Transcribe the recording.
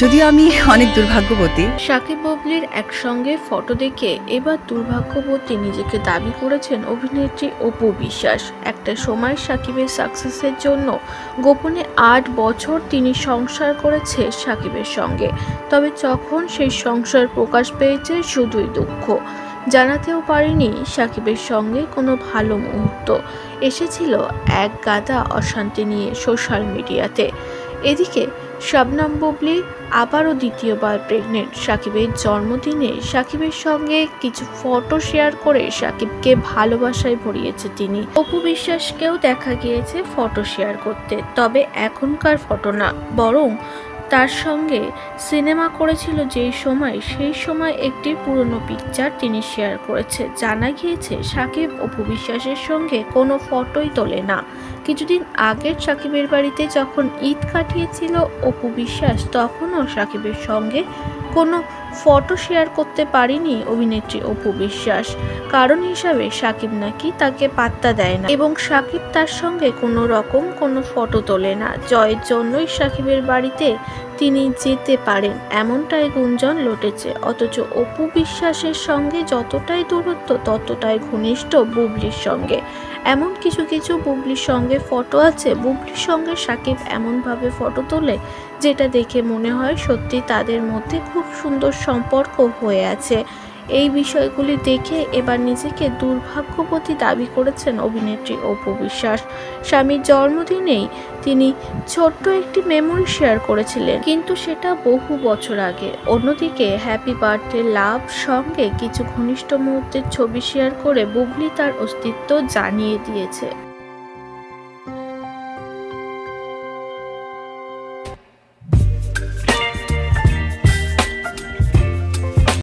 যদিও আমি অনেক দুর্ভাগ্যবতী। সাকিব বুবলির একসঙ্গে ফটো দেখে এবার দুর্ভাগ্যবতী নিজেকে দাবি করেছেন অভিনেত্রী অপু বিশ্বাস। একটা সময় সাকিবের সাকসেসের জন্য গোপনে ৮ বছর তিনি সংসার করেছে সাকিবের সঙ্গে। তবে যখন সেই সংসার প্রকাশ পেয়েছে শুধুই দুঃখ। জানাতেও পারেনি সাকিবের সঙ্গে কোনো ভালো মুহূর্ত। এসেছিল এক গাদা অশান্তি নিয়ে সোশ্যাল মিডিয়াতে। এদিকে শবনম বুবলি আবারও দ্বিতীয়বার প্রেগনেন্ট। সাকিবের জন্মদিনে সাকিবের সঙ্গে কিছু ফটো শেয়ার করে সাকিবকে ভালোবাসায় ভরিয়েছে তিনি। অপু বিশ্বাসকেও দেখা গিয়েছে ফটো শেয়ার করতে, তবে এখনকার ফটো না, বরং তার সঙ্গে সিনেমা করেছিল সেই সময় একটি পুরনো পিকচার তিনি শেয়ার করেছে। জানা গিয়েছে সাকিব অপু বিশ্বাসের সঙ্গে কোনো ফটোই তোলে না। কিছুদিন আগের সাকিবের বাড়িতে যখন ঈদ কাটিয়েছিল অপু বিশ্বাস, তখনও সাকিবের সঙ্গে কোনো ফটো শেয়ার করতে পারেনি অভিনেত্রী অপু বিশ্বাস। কারণ হিসাবে সাকিব নাকি তাকে পাত্তা দেয় না এবং সাকিব তার সঙ্গে কোনো রকম কোনো ফটো তোলে না। জয়ের জন্যই সাকিবের বাড়িতে তিনি যেতে পারেন এমনটাই গুঞ্জন লুটেছে। অথচ অপু বিশ্বাসের সঙ্গে যতটাই দূরত্ব ততটাই ঘনিষ্ঠ বুবলির সঙ্গে। এমন কিছু কিছু বুবলির সঙ্গে ফটো আছে, বুবলির সঙ্গে সাকিব এমনভাবে ফটো তোলে যেটা দেখে মনে হয় সত্যি তাদের মধ্যে খুব সুন্দর সম্পর্ক হয়ে আছে। এই বিষয়গুলি দেখে এবার নিজেকে দুর্ভাগ্যবতী দাবি করেছেন অভিনেত্রী অপু বিশ্বাস। স্বামীর জন্মদিনেই তিনি ছোট্ট একটি মেমোরি শেয়ার করেছিলেন, কিন্তু সেটা বহু বছর আগে। অন্যদিকে হ্যাপি বার্থডে লাভ সঙ্গে কিছু ঘনিষ্ঠ মুহূর্তের ছবি শেয়ার করে বুবলি তার অস্তিত্ব জানিয়ে দিয়েছে।